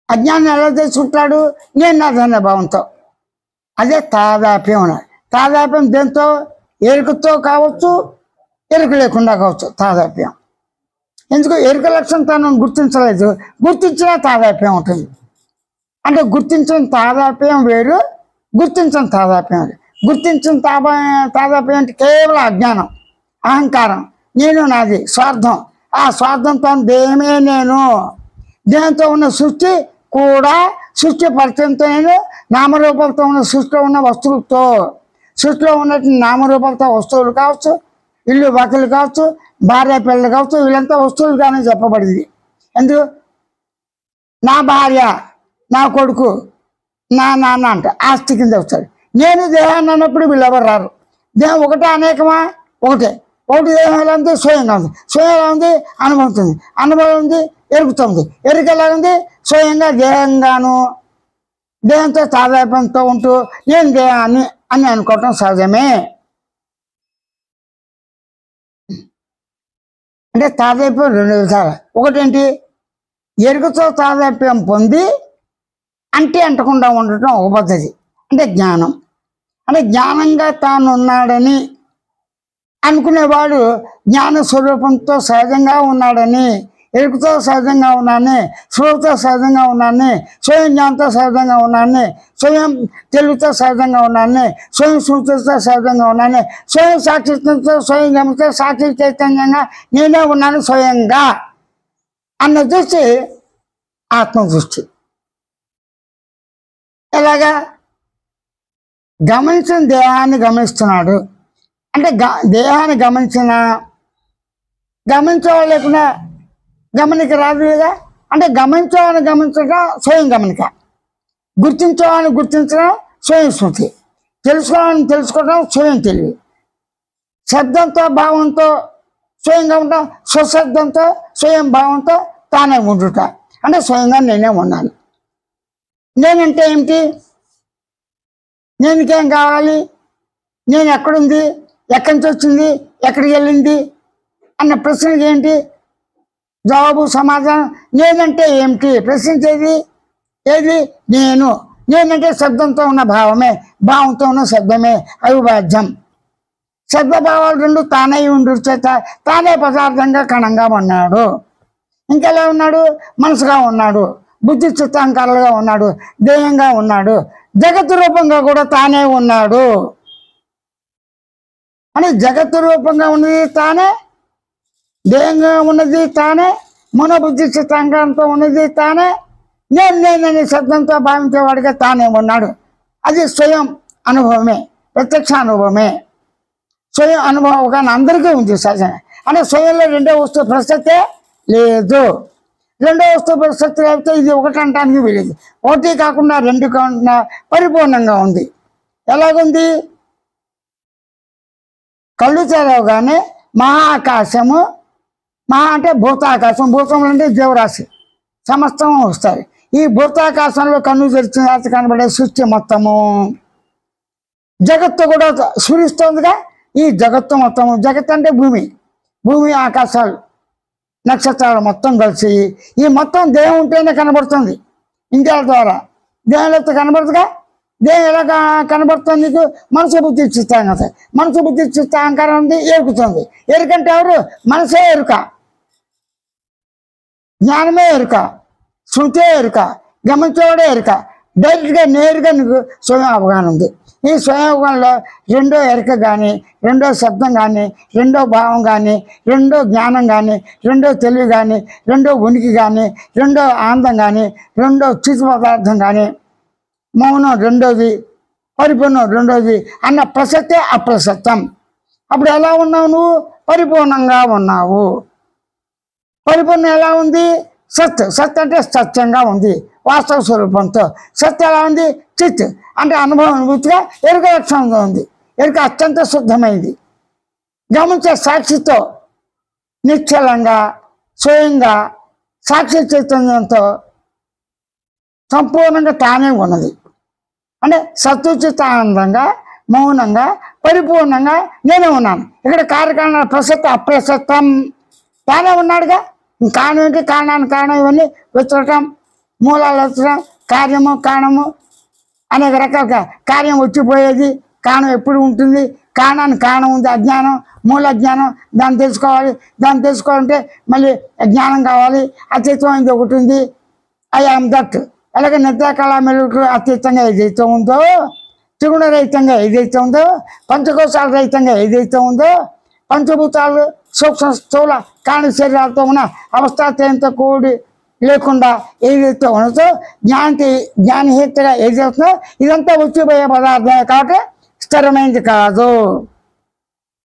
అజ్ఞానం ఎలా తెలుసుకుంటాడు? నేను అదన్న భావంతో. అదే తాదాప్యం అన్నారు. తాదాప్యం దేంతో? ఎరుకతో కావచ్చు, ఎరుక లేకుండా కావచ్చు తాదాప్యం. ఎందుకు? ఎరుక లక్షణం తనను గుర్తించలేదు, గుర్తించిన తాదాప్యం ఉంటుంది. అంటే గుర్తించిన తాదాప్యం వేరు, గుర్తించిన తాదాప్యం వేరు. గుర్తించిన తాదాప్యం అంటే కేవలం అజ్ఞానం, అహంకారం, నేను నాది, స్వార్థం. ఆ స్వార్థంతో దేహమే నేను, దేహంతో ఉన్న సృష్టి కూడా సృష్టి పరిచయంతో నేను, నామరూపాలతో ఉన్న సృష్టిలో ఉన్న వస్తువులతో, సృష్టిలో ఉన్నటువంటి నామరూపాలతో వస్తువులు కావచ్చు, ఇల్లు బతులు కావచ్చు, భార్య పిల్లలు కావచ్చు, వీళ్ళంతా వస్తువులుగానే చెప్పబడింది. ఎందుకు? నా భార్య, నా కొడుకు, నా నాన్న అంటే ఆస్తి కింద వస్తాడు. నేను దేహాన్ని అన్నప్పుడు వీళ్ళెవరు రారు. దేహం ఒకటే అనేకమా? ఒకటే. ఒకటి దేహం ఎలా ఉంది? స్వయంగా ఉంది. స్వయం ఎలా ఉంది? అనుభవిస్తుంది. అనుభవం ఉంది, ఎరుగుతుంది. ఎరుక ఎలా ఉంది? స్వయంగా దేహంగాను, దేహంతో తాదాత్మ్యంతో ఉంటూ నేను దేహాన్ని అని అనుకోవటం సహజమే. అంటే తాదాత్మ్యం రెండు విధాలు. ఒకటేంటి? ఎరుకతో తాదాత్మ్యం పొంది అంటే అంటకుండా ఉండటం ఒక పద్ధతి, అంటే జ్ఞానం. అంటే జ్ఞానంగా తాను ఉన్నాడని అనుకునేవాడు జ్ఞాన స్వరూపంతో సహజంగా ఉన్నాడని, ఎరుకతో సహజంగా ఉన్నానని, స్వరూపంతో సహజంగా ఉన్నానని, స్వయం జ్ఞానంతో సహజంగా ఉన్నానని, స్వయం తెలుగుతో సహజంగా ఉన్నానని, స్వయం స్మృతితో సహజంగా ఉన్నానని, స్వయం సాక్షిత్వంతో, స్వయం గమనితో సాక్షి చైతన్యంగా నేనే ఉన్నాను స్వయంగా అన్న దృష్టి ఆత్మదృష్టి. ఎలాగా? గమనించిన దేహాన్ని గమనిస్తున్నాడు అంటే దేహాన్ని గమనించేవాళ్ళు లేకుండా గమనిక రాదు కదా. అంటే గమనించేవాడిని గమనించడం స్వయం గమనిక, గుర్తించేవాడిని గుర్తించడం స్వయం స్మృతి, తెలుసుకోవాలని తెలుసుకోవడం స్వయం తెలివి, శబ్దంతో భావంతో స్వయంగా ఉండటం, స్వశబ్దంతో స్వయం భావంతో తానే ఉండుట. అంటే స్వయంగా నేనే ఉన్నాను. నేనంటే ఏమిటి? నేనుకేం కావాలి? నేను ఎక్కడుంది, ఎక్కడి నుంచి వచ్చింది, ఎక్కడికి వెళ్ళింది అన్న ప్రశ్నకి ఏంటి జవాబు, సమాధానం? నేనంటే ఏమిటి? ప్రశ్నించేది ఏది? నేను. నేనంటే శబ్దంతో ఉన్న భావమే, భావంతో ఉన్న శబ్దమే, అవిభాజ్యం. శబ్దభావాలు రెండు తానే ఉండు చేత తానే పదార్థంగా కణంగా ఉన్నాడు. ఇంకెలా ఉన్నాడు? మనసుగా ఉన్నాడు, బుద్ధి చిత్తాంకాలుగా ఉన్నాడు, దేహంగా ఉన్నాడు, జగత్తు రూపంగా కూడా తానే ఉన్నాడు. అని జగత్తు రూపంగా ఉన్నది తానే, దేహంగా ఉన్నది తానే, మనోబుద్ధి చిత్తాంకంతో ఉన్నది తానే, నేననే శబ్దంతో భావించేవాడిగా తానే ఉన్నాడు. అది స్వయం అనుభవమే, ప్రత్యక్ష అనుభవమే. స్వయం అనుభవం అందరికీ ఉంది సహజంగా. అంటే స్వయంలో రెండో వస్తువు ప్రసక్తే లేదు. రెండో వస్తువు ప్రసక్తి లేకపోతే ఇది ఒకటి అంటానికి వీలేదు. ఒకటి కాకుండా రెండు కాకుండా పరిపూర్ణంగా ఉంది. ఎలాగుంది? కళ్ళు తెరవగానే మహాకాశము, మహా అంటే భూతాకాశం, భూతం అంటే జీవరాశి సమస్తం వస్తాయి. ఈ భూతాకాశంలో కన్ను తెరిచిన తర్వాత కనబడే సృష్టి మొత్తము, జగత్తు కూడా స్ఫురిస్తోందిగా. ఈ జగత్తు మొత్తము, జగత్ అంటే భూమి, భూమి ఆకాశాలు నక్షత్రాలు మొత్తం కలిసి ఈ మొత్తం దేహం ఉంటేనే కనబడుతుంది. ఇంద్రియాల ద్వారా దేహంలో కనబడుతుందిగా. దేహం ఎలా కనబడుతుంది? నీకు మనసు బుద్ధి చిత్తాంగం. మనసు బుద్ధి చిత్తాంకారం ఉంది, ఎరుకుతుంది. ఎరుకంటే ఎవరు? మనసే ఎరుక, జ్ఞానమే ఎరుక, శృతే ఎరుక, గమనించేవాడే ఎరుక. డైరెక్ట్గా నేరుగా నీకు స్వయం అవగాహన ఉంది. ఈ స్వయం అవగాహనలో రెండో ఎరుక కానీ, రెండో శబ్దం కానీ, రెండో భావం కానీ, రెండో జ్ఞానం కానీ, రెండో తెలివి కానీ, రెండో ఉనికి కానీ, రెండో ఆనందం కానీ, రెండో చిత్ పదార్థం కానీ, మౌనం రెండోది, పరిపూర్ణం రెండోది అన్న ప్రసక్తే అప్రసక్తం. అప్పుడు ఎలా ఉన్నావు నువ్వు? పరిపూర్ణంగా ఉన్నావు. పరిపూర్ణం ఎలా ఉంది? సత్. సత్ అంటే సత్యంగా ఉంది, వాస్తవ స్వరూపంతో. సత్ ఎలా ఉంది? చిత్ అంటే అనుభవం అనుభూతిగా ఎరుక లక్షణంగా ఉంది. ఎరుక అత్యంత శుద్ధమైంది. గమనించే సాక్షితో నిశ్చలంగా స్వయంగా సాక్షి చైతన్యంతో సంపూర్ణంగా తానే ఉన్నది. అంటే సత్తుచిత ఆనందంగా మౌనంగా పరిపూర్ణంగా నేనే ఉన్నాను. ఇక్కడ కార్యకారణ ప్రసక్తి అప్రసక్తం. తానే ఉన్నాడుగా. కారణం ఏంటి? కారణానికి కారణం ఇవన్నీ వెతకటం మూలాలు వచ్చడం, కార్యము కారణము అనేక రకాల కార్యం వచ్చిపోయేది, కారణం ఎప్పుడు ఉంటుంది, కారణానికి కారణం ఉంది అజ్ఞానం, మూల జ్ఞానం, దాన్ని తెలుసుకోవాలి. దాన్ని తెలుసుకోవాలంటే మళ్ళీ జ్ఞానం కావాలి. అతీతమైనది ఒకటి ఉంది, ఐ ఆమ్ దట్. అలాగే నిద్రాకాల మెలుకు అతీతంగా ఏదైతే ఉందో, త్రిగుణ రహితంగా ఏదైతే ఉందో, పంచకోశాల రహితంగా ఏదైతే ఉందో, పంచభూతాలు సూక్ష్మ స్థూల కారణ శరీరాలతో ఉన్న అవస్థాత్రయంతో కూడి లేకుండా ఏదైతే ఉన్నదో, జ్ఞానహీతగా ఏదైతుందో ఇదంతా వచ్చిపోయే పదార్థమే కాబట్టి స్థిరమైనది కాదు.